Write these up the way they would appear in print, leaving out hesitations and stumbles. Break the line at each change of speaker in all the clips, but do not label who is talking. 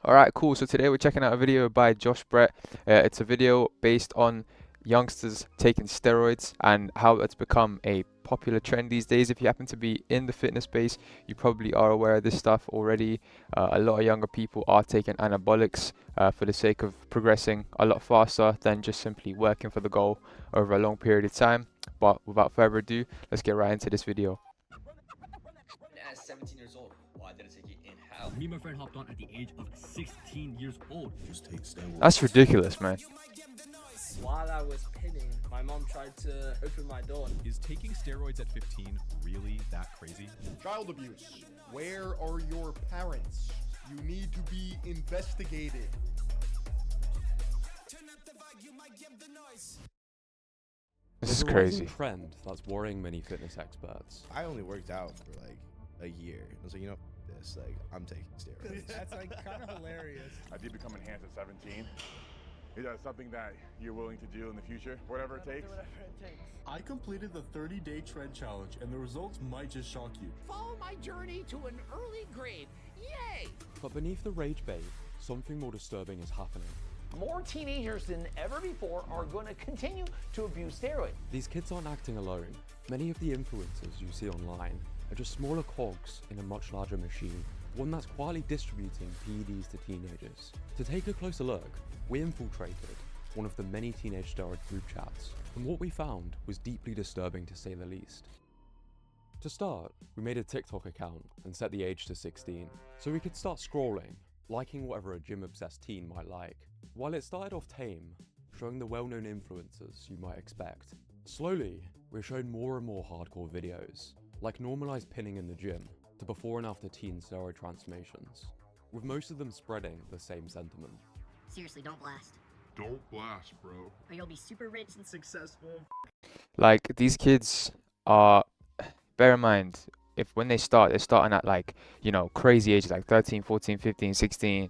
Alright, cool. So today we're checking out a video by Josh Brett. It's a video based on youngsters taking steroids and how it's become a popular trend these days. If you happen to be in the fitness space, you probably are aware of this stuff already. A lot of younger people are taking anabolics for the sake of progressing a lot faster than just simply working for the goal over a long period of time. But without further ado, let's get right into this video.
At 17 years old, why did it take you in hell?
Me and my friend hopped on at the age of 16 years old.
Just take steroids.
That's ridiculous, man.
While I was pinning, my mom tried to open my door.
Is taking steroids at 15 really that crazy?
Child abuse. Where are your parents? You need to be investigated.
This is
There's a rising
crazy.
trend that's worrying many fitness experts.
I only worked out for like a year. I was like, I'm taking steroids.
That's like kind of hilarious.
I did become enhanced at 17. Is that something that you're willing to do in the future? Whatever it takes?
I completed the 30-day trend challenge, and the results might just shock you.
Follow my journey to an early grave. Yay!
But beneath the rage bait, something more disturbing is happening.
More teenagers than ever before are going to continue to abuse steroids.
These kids aren't acting alone. Many of the influencers you see online are just smaller cogs in a much larger machine, one that's quietly distributing PEDs to teenagers. To take a closer look, we infiltrated one of the many teenage steroid group chats, and what we found was deeply disturbing to say the least. To start, we made a TikTok account and set the age to 16, so we could start scrolling, liking whatever a gym-obsessed teen might like. While it started off tame, showing the well-known influencers you might expect, slowly we're shown more and more hardcore videos, like normalized pinning in the gym, to before and after teen steroid transformations, with most of them spreading the same sentiment.
Seriously, don't blast.
Don't blast, bro.
Or you'll be super rich and successful.
Like, these kids are, bear in mind, if when they start, they're starting at like, crazy ages, like 13, 14, 15, 16,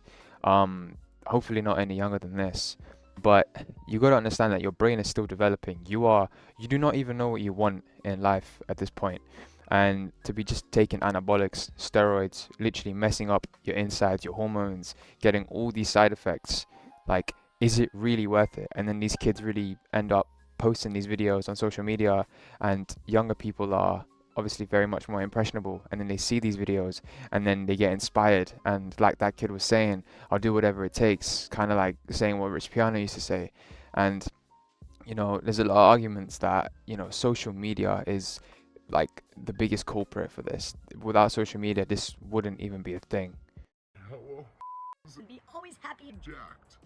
hopefully not any younger than this. But you got to understand that your brain is still developing. You do not even know what you want in life at this point. And to be just taking anabolics, steroids, literally messing up your insides, your hormones, getting all these side effects, like, is it really worth it? And then these kids really end up posting these videos on social media, and younger people are obviously very much more impressionable, and then they see these videos and then they get inspired, and like that kid was saying, I'll do whatever it takes, kind of like saying what Rich Piano used to say. And there's a lot of arguments that social media is like the biggest culprit for this. Without social media, this wouldn't even be a thing.
Be always happy and jacked,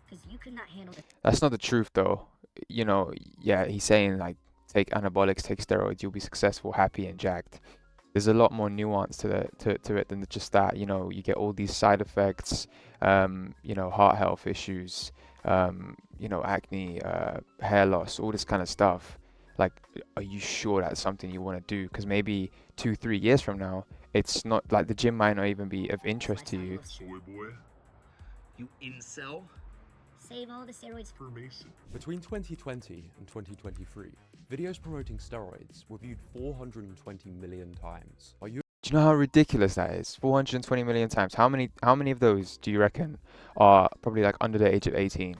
because you could not handle it.
That's not the truth though. Yeah, he's saying like take anabolics, take steroids, you'll be successful, happy and jacked. There's a lot more nuance to it than just that. You get all these side effects, heart health issues, acne, hair loss, all this kind of stuff. Like, are you sure that's something you want to do? Because maybe 2-3 years from now, it's not like the gym might not even be of interest to you.
Soy boy.
You incel?
Save all the steroids for
Mason.
Between 2020 and 2023, videos promoting steroids were viewed 420 million times.
Do you know how ridiculous that is? 420 million times. How many of those do you reckon are probably like under the age of 18?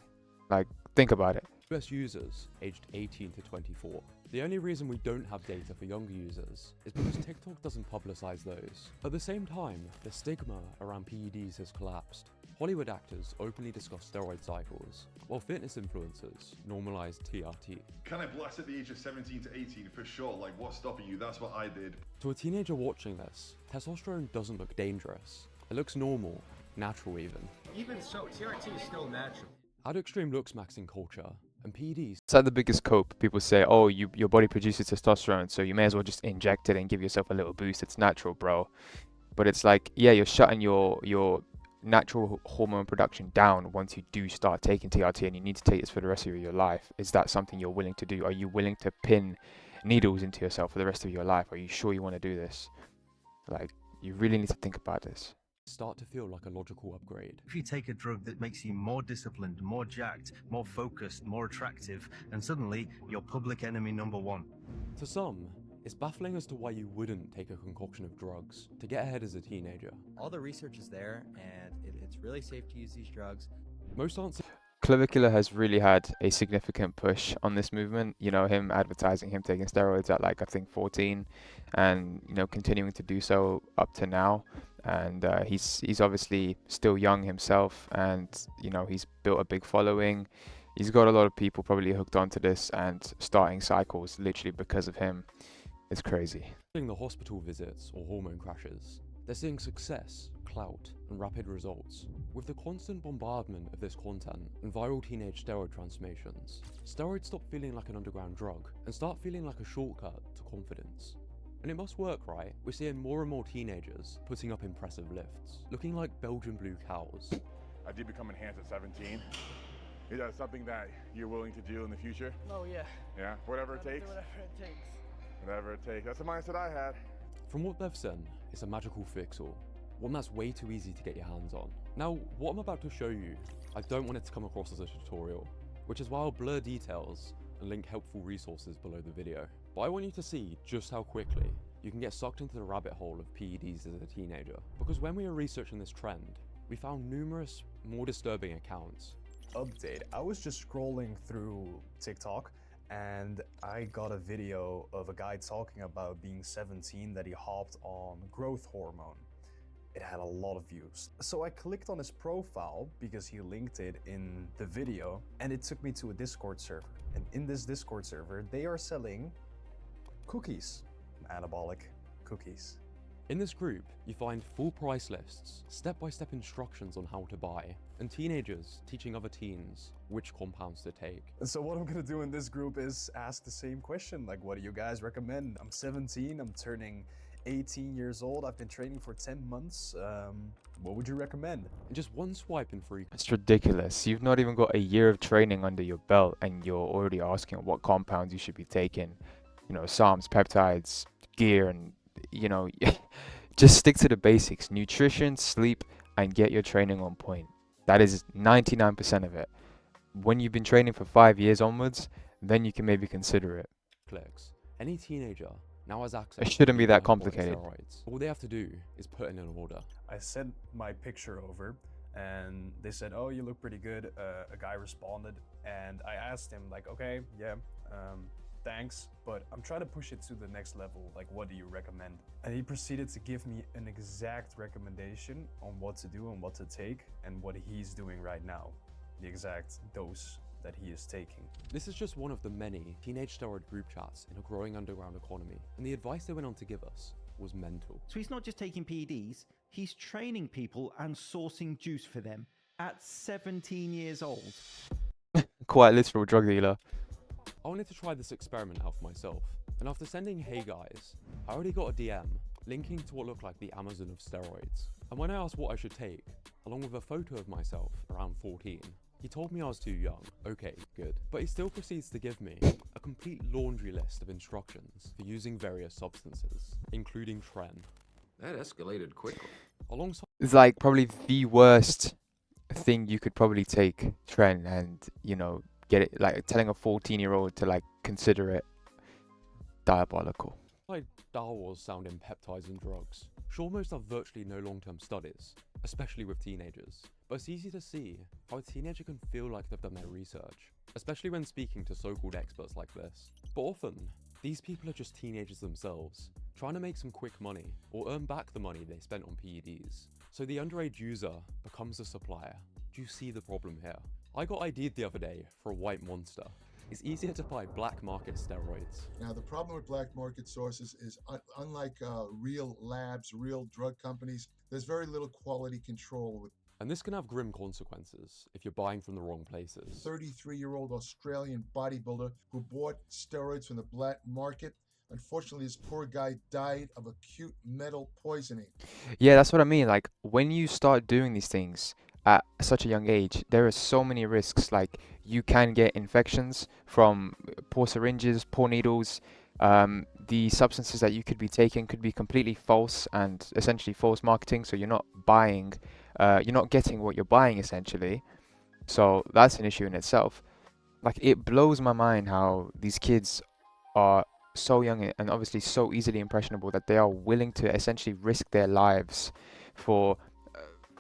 Like, think about it.
US users aged 18 to 24. The only reason we don't have data for younger users is because TikTok doesn't publicize those. At the same time, the stigma around PEDs has collapsed. Hollywood actors openly discuss steroid cycles, while fitness influencers normalize TRT.
Can I blast at the age of 17 to 18 for sure? Like, what's stopping you? That's what I did.
To a teenager watching this, testosterone doesn't look dangerous. It looks normal, natural even.
Even so, TRT is still natural.
How extreme looks max in culture, and PEDs
It's like the biggest cope. People say, oh, your body produces testosterone, so you may as well just inject it and give yourself a little boost. It's natural, bro. But it's like, yeah, you're shutting your natural hormone production down once you do start taking TRT, and you need to take this for the rest of your life. Is that something you're willing to do? Are you willing to pin needles into yourself for the rest of your life? Are you sure you want to do this? Like, you really need to think about this.
start to feel like a logical upgrade.
If you take a drug that makes you more disciplined, more jacked, more focused, more attractive, and suddenly you're public enemy number one.
To some, it's baffling as to why you wouldn't take a concoction of drugs to get ahead as a teenager.
All the research is there, and it it's really safe to use these drugs.
Most aren't.
Clavicular has really had a significant push on this movement. You know, him advertising him taking steroids at like I think 14, and you know continuing to do so up to now. And he's obviously still young himself, and you know he's built a big following. He's got a lot of people probably hooked onto this and starting cycles literally because of him. It's crazy.
The hospital visits or hormone crashes. They're seeing success, clout, and rapid results. With the constant bombardment of this content and viral teenage steroid transformations, steroids stop feeling like an underground drug and start feeling like a shortcut to confidence. And it must work, right? We're seeing more and more teenagers putting up impressive lifts, looking like Belgian blue cows.
I did become enhanced at 17. Is that something that you're willing to do in the future?
Oh yeah.
Yeah, whatever it takes?
Whatever it takes.
Whatever it takes. That's the mindset I had.
From what they've said, it's a magical fix-all, one that's way too easy to get your hands on. Now, what I'm about to show you, I don't want it to come across as a tutorial, which is why I'll blur details and link helpful resources below the video. But I want you to see just how quickly you can get sucked into the rabbit hole of PEDs as a teenager. Because when we were researching this trend, we found numerous more disturbing accounts.
Update. I was just scrolling through TikTok and I got a video of a guy talking about being 17 that he hopped on growth hormone. It had a lot of views. So I clicked on his profile because he linked it in the video and it took me to a Discord server. And in this Discord server, they are selling cookies, anabolic cookies.
In this group, you find full price lists, step-by-step instructions on how to buy, and teenagers teaching other teens which compounds to take.
And so what I'm gonna do in this group is ask the same question, like what do you guys recommend? I'm 17, I'm turning 18 years old, I've been training for 10 months, what would you recommend?
And just one swipe and free.
It's ridiculous. You've not even got a year of training under your belt and you're already asking what compounds you should be taking. You know, SARMs, peptides, gear, and you know, just stick to the basics. Nutrition, sleep, and get your training on point. That is 99% of it. When you've been training for 5 years onwards, then you can maybe consider it.
Clicks. Any teenager now has access.
It shouldn't be that
to
complicated.
Steroids. All they have to do is put in an order.
I sent my picture over and they said, oh, you look pretty good. A guy responded and I asked him like, okay, yeah, thanks, but I'm trying to push it to the next level. Like, what do you recommend? And he proceeded to give me an exact recommendation on what to do and what to take and what he's doing right now. The exact dose that he is taking.
This is just one of the many teenage steroid group chats in a growing underground economy, and the advice they went on to give us was mental.
So he's not just taking PEDs, he's training people and sourcing juice for them at 17 years old.
Quite literal drug dealer.
I wanted to try this experiment out for myself, and after sending "Hey guys," I already got a DM linking to what looked like the Amazon of steroids. And when I asked what I should take, along with a photo of myself around 14, he told me I was too young. Okay, good. But he still proceeds to give me a complete laundry list of instructions for using various substances, including Tren.
That escalated quickly.
Alongside,
It's like probably the worst thing you could probably take, Tren, and you know, get it, like telling a 14-year-old to like consider it diabolical.
like Star Wars sounding peptides and drugs. Sure, most have virtually no long-term studies, especially with teenagers, but it's easy to see how a teenager can feel like they've done their research, especially when speaking to so-called experts like this. But often, these people are just teenagers themselves, trying to make some quick money or earn back the money they spent on PEDs. So the underage user becomes a supplier. Do you see the problem here? I got ID'd the other day for a white monster. It's easier to buy black market steroids.
Now, the problem with black market sources is unlike real labs, real drug companies, there's very little quality control with.
And this can have grim consequences if you're buying from the wrong places.
33-year-old Australian bodybuilder who bought steroids from the black market. Unfortunately, this poor guy died of acute metal poisoning.
Yeah, that's what I mean. Like, when you start doing these things at such a young age, there are so many risks. Like, you can get infections from poor syringes, poor needles. The substances that you could be taking could be completely false and essentially false marketing. So you're not buying, you're not getting what you're buying essentially. So that's an issue in itself. Like, it blows my mind how these kids are so young and obviously so easily impressionable that they are willing to essentially risk their lives for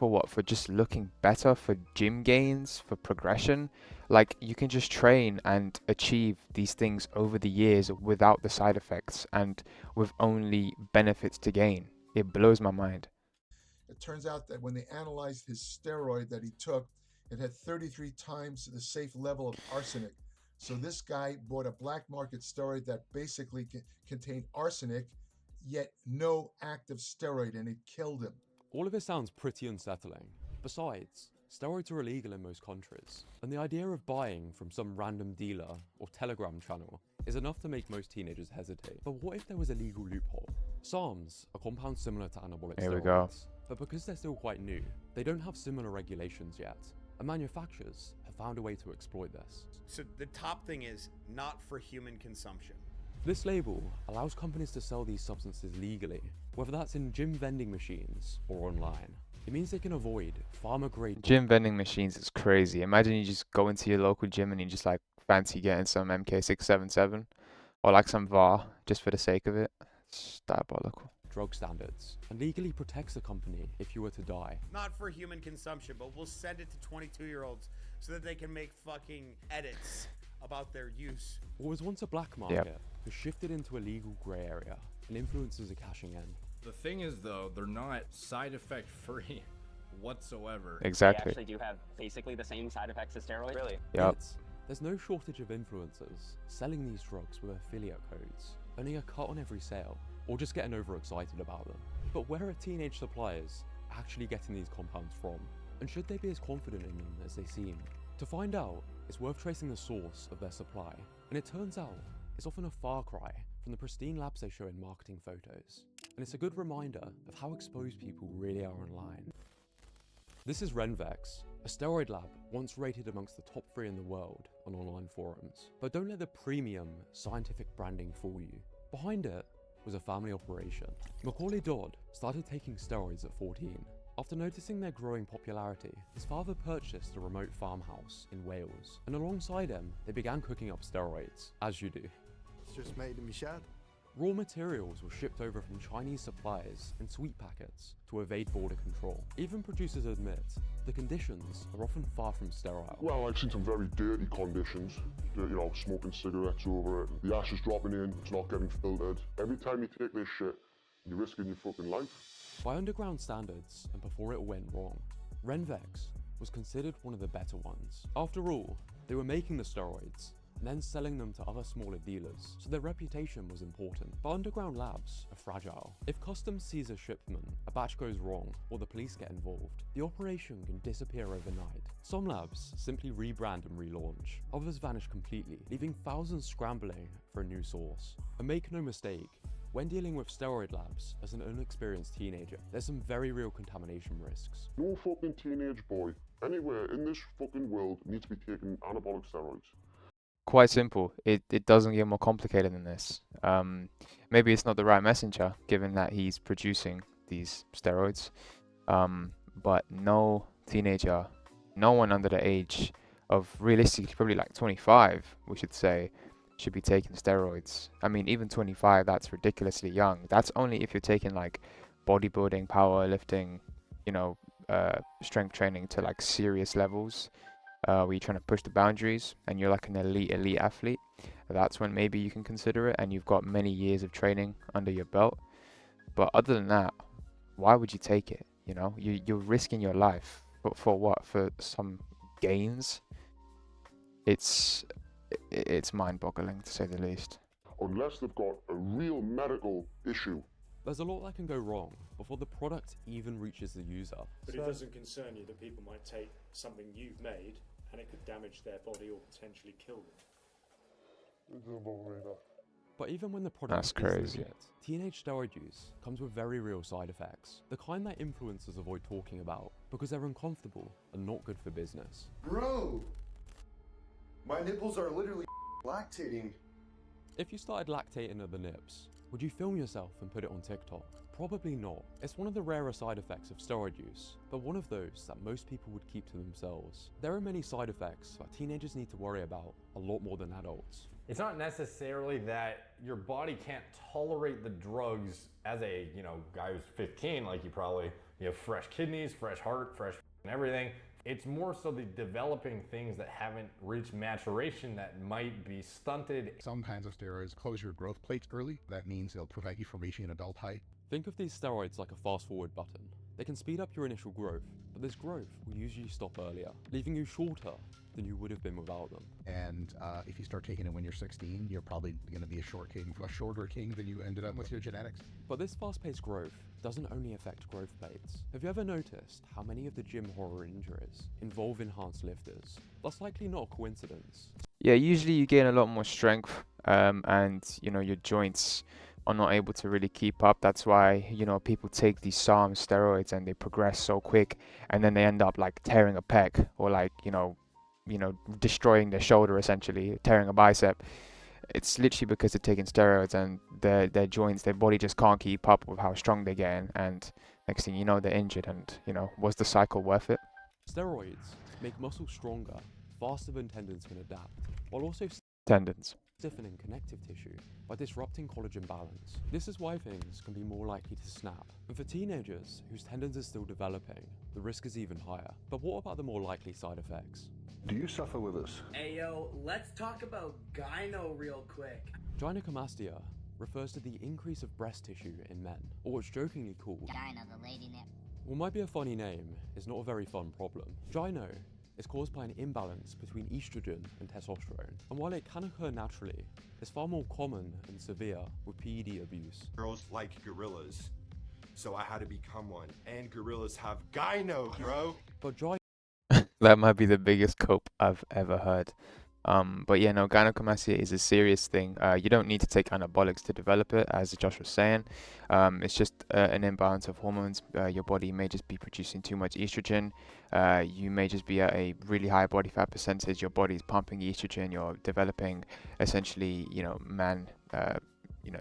For what? For just looking better, for gym gains, for progression? Like, you can just train and achieve these things over the years without the side effects and with only benefits to gain. It blows my mind.
It turns out that when they analyzed his steroid that he took, it had 33 times the safe level of arsenic. So this guy bought a black market steroid that basically contained arsenic, yet no active steroid, and it killed him.
All of this sounds pretty unsettling. Besides, steroids are illegal in most countries, and the idea of buying from some random dealer or Telegram channel is enough to make most teenagers hesitate. But what if there was a legal loophole? SARMs are compounds similar to anabolic
Here
steroids,
we go.
but because they're still quite new, they don't have similar regulations yet, and manufacturers have found a way to exploit this.
So the top thing is not for human consumption.
This label allows companies to sell these substances legally, whether that's in gym vending machines or online. It means they can avoid pharma-grade
Gym vending machines is crazy. Imagine you just go into your local gym and you just like fancy getting some MK677 or like some VAR just for the sake of it. It's diabolical.
drug standards, and legally protects the company if you were to die.
Not for human consumption, but we'll send it to 22-year-olds so that they can make fucking edits about their use.
What was once a black market has shifted into a legal grey area, and influencers are cashing in.
The thing is, though, they're not side effect free whatsoever.
Exactly.
They actually do have basically the same side effects as steroids. Really?
Yep.
There's no shortage of influencers selling these drugs with affiliate codes, earning a cut on every sale, or just getting overexcited about them. But where are teenage suppliers actually getting these compounds from? And should they be as confident in them as they seem? To find out, it's worth tracing the source of their supply, and it turns out it's often a far cry from the pristine labs they show in marketing photos. And it's a good reminder of how exposed people really are online. This is Renvex, a steroid lab once rated amongst the top 3 in the world on online forums. But don't let the premium scientific branding fool you. Behind it was a family operation. Macaulay Dodd started taking steroids at 14. After noticing their growing popularity, his father purchased a remote farmhouse in Wales, and alongside him, they began cooking up steroids, as you do.
It's just made me shad.
Raw materials were shipped over from Chinese suppliers in sweet packets to evade border control. Even producers admit the conditions are often far from sterile.
Well, I've seen some very dirty conditions. You know, smoking cigarettes over it, the ash is dropping in, it's not getting filtered. Every time you take this shit, you're risking your fucking life.
By underground standards, and before it went wrong, Renvex was considered one of the better ones. After all, they were making the steroids and then selling them to other smaller dealers, so their reputation was important. But underground labs are fragile. If customs sees a shipment, a batch goes wrong, or the police get involved, the operation can disappear overnight. Some labs simply rebrand and relaunch, others vanish completely, leaving thousands scrambling for a new source. And make no mistake, when dealing with steroid labs as an inexperienced teenager, there's some very real contamination risks.
No fucking teenage boy anywhere in this fucking world needs to be taking anabolic steroids.
Quite simple. It doesn't get more complicated than this. Maybe it's not the right messenger, given that he's producing these steroids. But no teenager, no one under the age of realistically probably like 25, we should say, should be taking steroids. I mean, even 25, that's ridiculously young. That's only if you're taking like bodybuilding, powerlifting, you know, strength training to like serious levels. Where you're trying to push the boundaries and you're like an elite athlete. That's when maybe you can consider it and you've got many years of training under your belt. But other than that, why would you take it? You know, you're risking your life. But for what? For some gains? It's mind-boggling, to say the least.
Unless they've got a real medical issue.
There's a lot that can go wrong before the product even reaches the user.
But it doesn't concern you that people might take something you've made and it could damage their body or potentially kill them.
But even when the product
That's
is
crazy.
legit, teenage steroid use comes with very real side effects. The kind that influencers avoid talking about because they're uncomfortable and not good for business.
Bro, my nipples are literally lactating.
If you started lactating at the nips, would you film yourself and put it on TikTok? Probably not. It's one of the rarer side effects of steroid use, but one of those that most people would keep to themselves. There are many side effects that teenagers need to worry about a lot more than adults.
It's not necessarily that your body can't tolerate the drugs as a, guy who's 15, like you probably, You have fresh kidneys, fresh heart, fresh everything. It's more so the developing things that haven't reached maturation that might be stunted.
Some kinds of steroids close your growth plates early. That means they'll prevent you from reaching an adult height.
Think of these steroids like a fast forward button. They can speed up your initial growth, but this growth will usually stop earlier, leaving you shorter than you would have been without them.
And if you start taking it when you're 16, you're probably going to be a shorter king than you ended up with your genetics.
But this fast-paced growth doesn't only affect growth plates. Have you ever noticed how many of the gym horror injuries involve enhanced lifters? That's likely not a coincidence.
Yeah, usually you gain a lot more strength, and your joints are not able to really keep up. That's why people take these SARM steroids and they progress so quick, and then they end up like tearing a pec or like destroying their shoulder, essentially tearing a bicep. It's literally because they're taking steroids and their joints, their body just can't keep up with how strong they're getting, and next thing you know, they're injured. And was the cycle worth it?
Steroids make muscles stronger, faster than tendons can adapt, while also
Tendons.
stiffening connective tissue by disrupting collagen balance. This is why things can be more likely to snap. And for teenagers whose tendons are still developing, the risk is even higher. But what about the more likely side effects?
Do you suffer with this?
Hey yo, let's talk about gyno real quick.
Gynecomastia refers to the increase of breast tissue in men, or what's jokingly called
Gyno, the lady nip.
what might be a funny name is not a very fun problem. Gyno is caused by an imbalance between estrogen and testosterone, and while it can occur naturally, it's far more common and severe with PED abuse.
Girls like gorillas, so I had to become one. And gorillas have gyno, bro.
But gyno
That might be the biggest cope I've ever heard. But yeah, no, gynecomastia is a serious thing. You don't need to take anabolics to develop it, as Josh was saying. It's just an imbalance of hormones. Your body may just be producing too much estrogen. You may just be at a really high body fat percentage. Your body's pumping estrogen. You're developing essentially, man,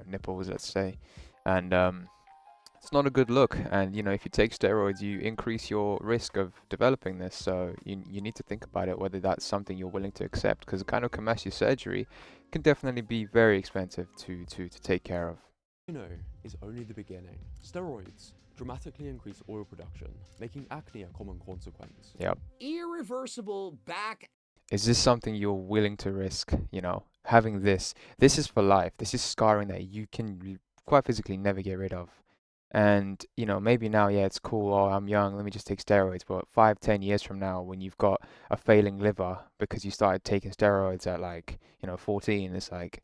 nipples, let's say, and it's not a good look. And if you take steroids, you increase your risk of developing this. So you need to think about it, whether that's something you're willing to accept, because gynecomastia surgery can definitely be very expensive to take care of.
gyno is only the beginning. Steroids dramatically increase oil production, making acne a common consequence.
Yep.
Irreversible back.
Is this something you're willing to risk? Having this is for life. This is scarring that you can quite physically never get rid of. And maybe now, yeah, it's cool, oh, I'm young, let me just take steroids. But 5-10 years from now, when you've got a failing liver because you started taking steroids at 14, it's like,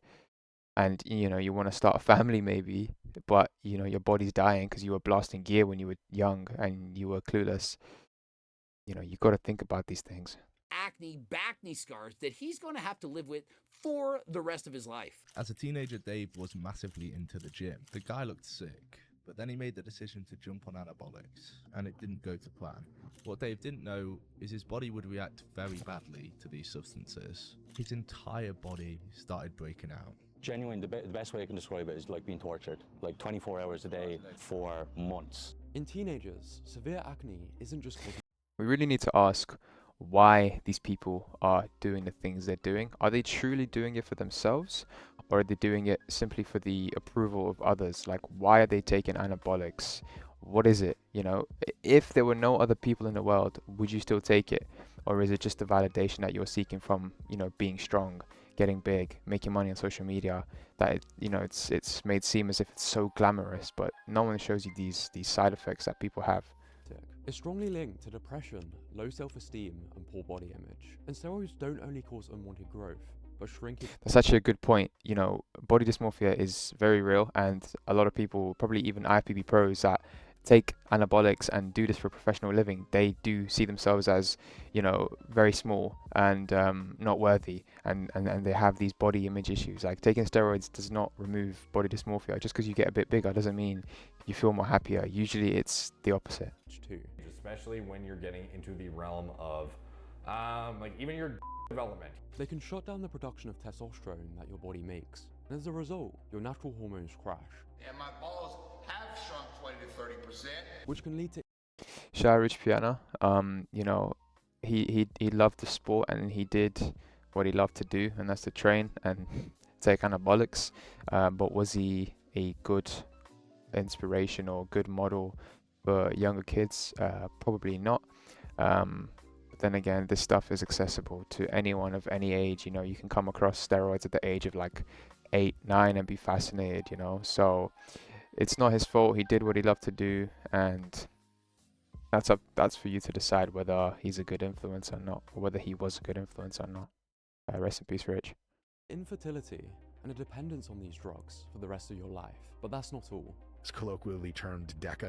and you want to start a family maybe, but your body's dying because you were blasting gear when you were young and you were clueless. You got to think about these things.
Acne, backney scars that he's going to have to live with for the rest of his life.
As a teenager, Dave was massively into the gym. The guy looked sick, but then he made the decision to jump on anabolics, and it didn't go to plan. What Dave didn't know is his body would react very badly to these substances. His entire body started breaking out.
Genuinely, the best way I can describe it is like being tortured, like 24 hours a day for months.
In teenagers, severe acne isn't just caused.
We really need to ask why these people are doing the things they're doing. Are they truly doing it for themselves, or are they doing it simply for the approval of others? Like, why are they taking anabolics? What is it? If there were no other people in the world, would you still take it? Or is it just the validation that you're seeking from, being strong, getting big, making money on social media, that it's made seem as if it's so glamorous, but no one shows you these side effects that people have.
It's strongly linked to depression, low self-esteem, and poor body image. And steroids don't only cause unwanted growth, but shrinkage.
That's actually a good point. Body dysmorphia is very real, and a lot of people, probably even IFBB pros that take anabolics and do this for professional living, they do see themselves as, very small and not worthy, and they have these body image issues. Like, taking steroids does not remove body dysmorphia. Just because you get a bit bigger doesn't mean you feel more happier. Usually it's the opposite.
Especially when you're getting into the realm of even your development.
They can shut down the production of testosterone that your body makes, and as a result, your natural hormones crash.
And my balls have shrunk 20 to 30%.
Which can lead to...
Shout out Rich Piana. He loved the sport, and he did what he loved to do, and that's to train and take anabolics. But was he a good inspiration or good model for younger kids? Probably not. But then again, this stuff is accessible to anyone of any age. You know, you can come across steroids at the age of like 8, 9 and be fascinated, you know. So it's not his fault. He did what he loved to do, and that's for you to decide whether he's a good influence or not, or whether he was a good influence or not. Rest in peace, Rich.
Infertility and a dependence on these drugs for the rest of your life. But that's not all.
It's colloquially termed DECA,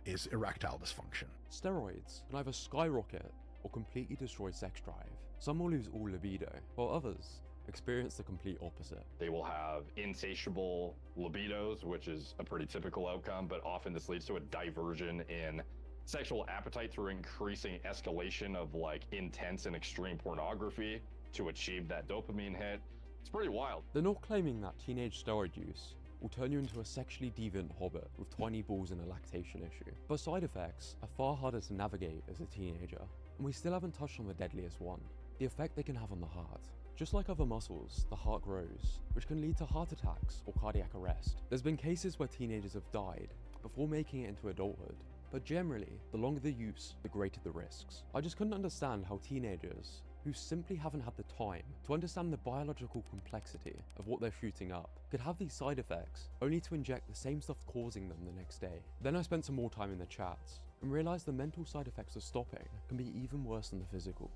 is erectile dysfunction.
Steroids can either skyrocket or completely destroy sex drive. Some will lose all libido, while others experience the complete opposite.
They will have insatiable libidos, which is a pretty typical outcome, but often this leads to a diversion in sexual appetite through increasing escalation of like intense and extreme pornography to achieve that dopamine hit. It's pretty wild.
They're not claiming that teenage steroid use will turn you into a sexually deviant hobbit with tiny balls and a lactation issue. But side effects are far harder to navigate as a teenager, and we still haven't touched on the deadliest one, the effect they can have on the heart. Just like other muscles, the heart grows, which can lead to heart attacks or cardiac arrest. There's been cases where teenagers have died before making it into adulthood, but generally, the longer the use, the greater the risks. I just couldn't understand how teenagers who simply haven't had the time to understand the biological complexity of what they're shooting up could have these side effects only to inject the same stuff causing them the next day. Then I spent some more time in the chats and realized the mental side effects of stopping can be even worse than the physical.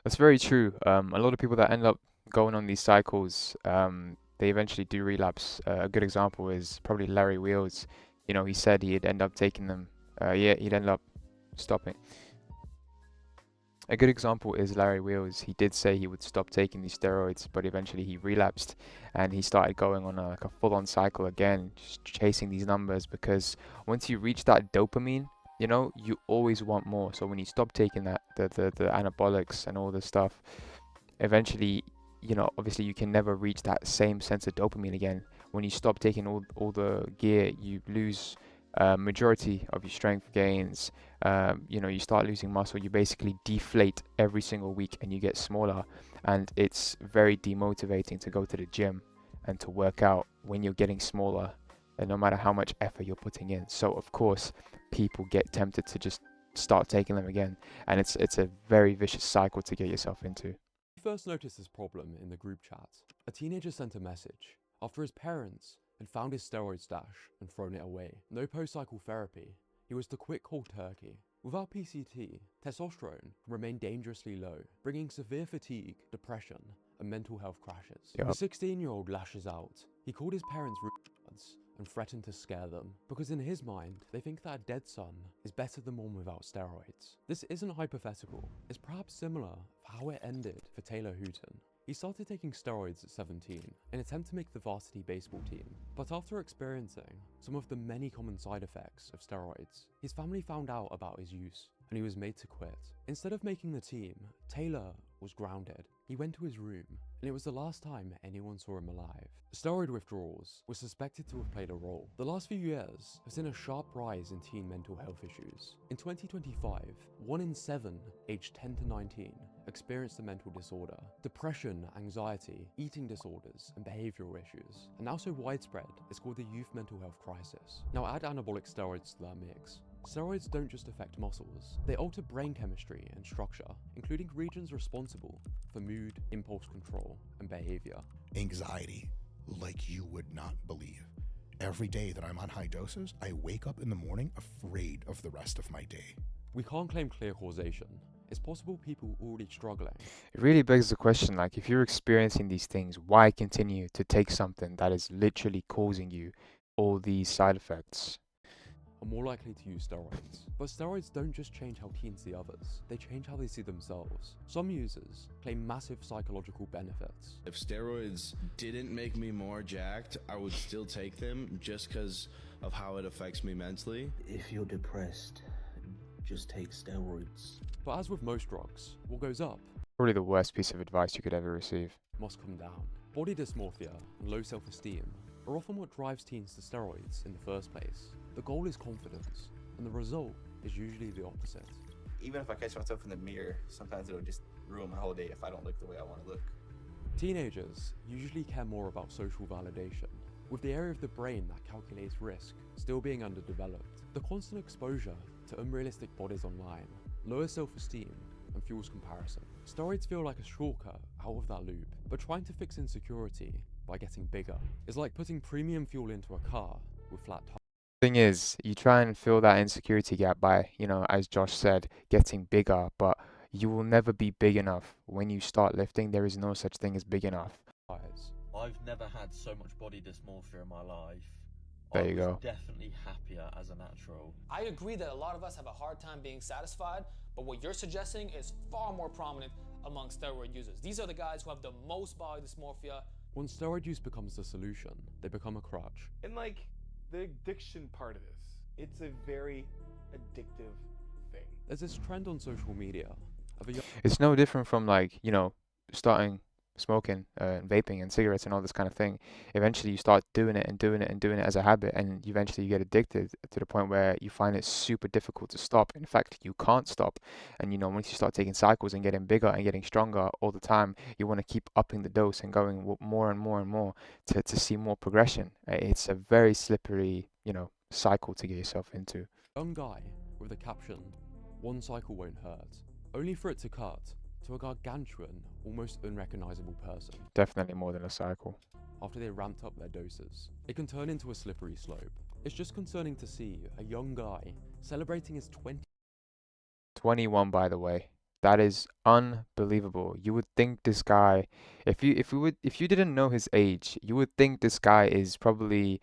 That's very true. A lot of people that end up going on these cycles, they eventually do relapse. A good example is probably Larry Wheels. You know, he said he'd end up taking them. He'd end up stopping. A good example is Larry Wheels. He did say he would stop taking these steroids, but eventually he relapsed and he started going on like a full-on cycle again, just chasing these numbers, because once you reach that dopamine, you know, you always want more. So when you stop taking that, the anabolics and all this stuff, eventually, you know, obviously you can never reach that same sense of dopamine again. When you stop taking all the gear, you lose majority of your strength gains. You know, you start losing muscle. You basically deflate every single week and you get smaller, and it's very demotivating to go to the gym and to work out when you're getting smaller, and no matter how much effort you're putting in. So of course people get tempted to just start taking them again, and it's a very vicious cycle to get yourself into.
We first noticed this problem in the group chat. A teenager sent a message after his parents had found his steroid stash and thrown it away. No post-cycle therapy. He was to quit cold turkey. Without PCT, testosterone can remain dangerously low, bringing severe fatigue, depression, and mental health crashes.
Yep.
The 16-year-old lashes out. He called his parents retards and threatened to scare them, because in his mind, they think that a dead son is better than one without steroids. This isn't hypothetical. It's perhaps similar for how it ended for Taylor Hooton. He started taking steroids at 17 in an attempt to make the varsity baseball team, but after experiencing some of the many common side effects of steroids, his family found out about his use and he was made to quit. Instead of making the team, Taylor was grounded. He went to his room, and it was the last time anyone saw him alive. Steroid withdrawals were suspected to have played a role. The last few years have seen a sharp rise in teen mental health issues. In 2025, 1 in 7 aged 10 to 19 experienced a mental disorder. Depression, anxiety, eating disorders, and behavioral issues are now so widespread it's called the youth mental health crisis. Now add anabolic steroids to that mix. Steroids don't just affect muscles, they alter brain chemistry and structure, including regions responsible for mood, impulse control, and behavior.
Anxiety, like you would not believe. Every day that I'm on high doses, I wake up in the morning afraid of the rest of my day.
We can't claim clear causation. It's possible people already struggling.
It really begs the question, like, if you're experiencing these things, why continue to take something that is literally causing you all these side effects?
Are more likely to use steroids. But steroids don't just change how teens see others, they change how they see themselves. Some users claim massive psychological benefits.
If steroids didn't make me more jacked, I would still take them just because of how it affects me mentally.
If you're depressed, just take steroids.
But as with most drugs, what goes up?
Probably the worst piece of advice you could ever receive.
Must come down. Body dysmorphia and low self-esteem are often what drives teens to steroids in the first place. The goal is confidence, and the result is usually the opposite.
Even if I catch myself in the mirror, sometimes it'll just ruin my whole day if I don't look the way I want to look.
Teenagers usually care more about social validation with the area of the brain that calculates risk still being underdeveloped. The constant exposure to unrealistic bodies online lowers self-esteem and fuels comparison. Steroids feel like a shortcut out of that loop, but trying to fix insecurity by getting bigger is like putting premium fuel into a car with flat tires.
Thing is, you try and fill that insecurity gap by, as Josh said, getting bigger, but you will never be big enough. When you start lifting, there is no such thing as big enough.
I've never had so much body dysmorphia in my life.
There
I
you
was
go.
definitely happier as a natural.
I agree that a lot of us have a hard time being satisfied, but what you're suggesting is far more prominent among steroid users. These are the guys who have the most body dysmorphia.
Once steroid use becomes the solution, they become a crutch.
And like the addiction part of this, it's a very addictive thing.
There's this trend on social media of a young...
It's no different from starting smoking and vaping and cigarettes and all this kind of thing. Eventually you start doing it and doing it and doing it as a habit, and eventually you get addicted to the point where you find it super difficult to stop. In fact, you can't stop. And once you start taking cycles and getting bigger and getting stronger all the time, you want to keep upping the dose and going more and more and more to see more progression. It's a very slippery cycle to get yourself into.
Young guy with the caption, "One cycle won't hurt," only for it to cut to a gargantuan, almost unrecognizable person.
Definitely more than a cycle.
After they ramped up their doses, it can turn into a slippery slope. It's just concerning to see a young guy celebrating his
21, by the way. That is unbelievable. You would think this guy, if you didn't know his age, you would think this guy is probably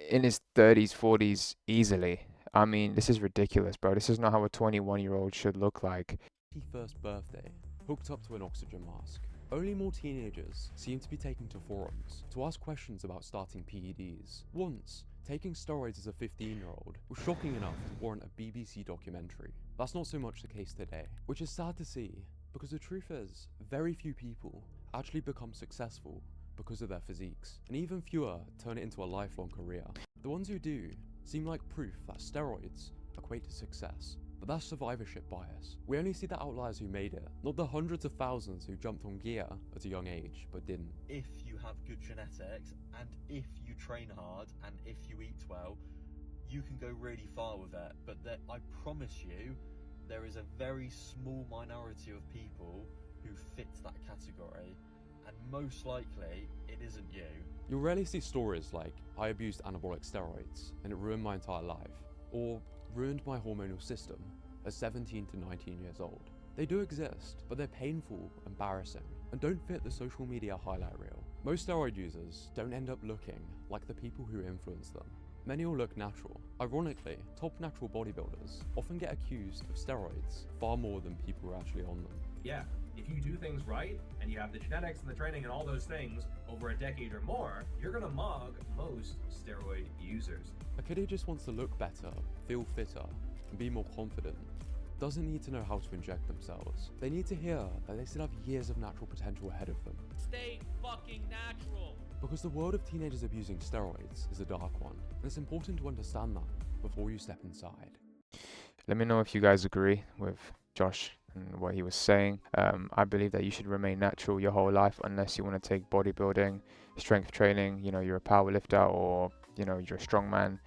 in his 30s, 40s easily. I mean, this is ridiculous, bro. This is not how a 21-year-old should look like.
21st birthday, hooked up to an oxygen mask. Only more teenagers seem to be taking to forums to ask questions about starting PEDs. Once, taking steroids as a 15-year-old was shocking enough to warrant a BBC documentary. That's not so much the case today, which is sad to see, because the truth is, very few people actually become successful because of their physiques, and even fewer turn it into a lifelong career. The ones who do seem like proof that steroids equate to success. But that's survivorship bias. We only see the outliers who made it, not the hundreds of thousands who jumped on gear at a young age but didn't.
If you have good genetics, and if you train hard, and if you eat well, you can go really far with it. But I promise you, there is a very small minority of people who fit that category, and most likely it isn't you.
You'll rarely see stories like, "I abused anabolic steroids and it ruined my entire life," or "ruined my hormonal system" at 17 to 19 years old. They do exist, but they're painful, embarrassing, and don't fit the social media highlight reel. Most steroid users don't end up looking like the people who influence them. Many will look natural. Ironically, top natural bodybuilders often get accused of steroids far more than people who are actually on them.
Yeah, if you do things right, and you have the genetics and the training and all those things over a decade or more, you're gonna mug most steroid users.
A kid who just wants to look better, feel fitter, and be more confident doesn't need to know how to inject themselves. They need to hear that they still have years of natural potential ahead of them.
Stay fucking natural.
Because the world of teenagers abusing steroids is a dark one, and it's important to understand that before you step inside.
Let me know if you guys agree with Josh and what he was saying. I believe that you should remain natural your whole life unless you want to take bodybuilding, strength training, you're a power lifter, or you're a strongman,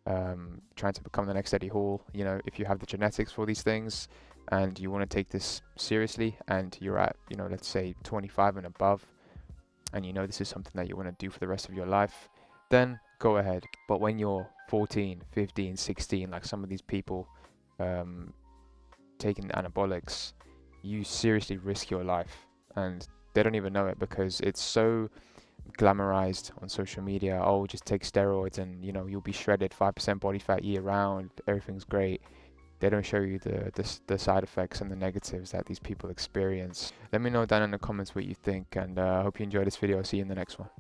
trying to become the next Eddie Hall. If you have the genetics for these things and you want to take this seriously, and you're at let's say 25 and above, and this is something that you want to do for the rest of your life, then go ahead. But when you're 14, 15, 16, like some of these people taking anabolics, you seriously risk your life, and they don't even know it because it's so glamorized on social media. Oh, just take steroids and you'll be shredded, 5% body fat year round, everything's great. They don't show you the side effects and the negatives that these people experience. Let me know down in the comments what you think, and I hope you enjoyed this video. I'll see you in the next one.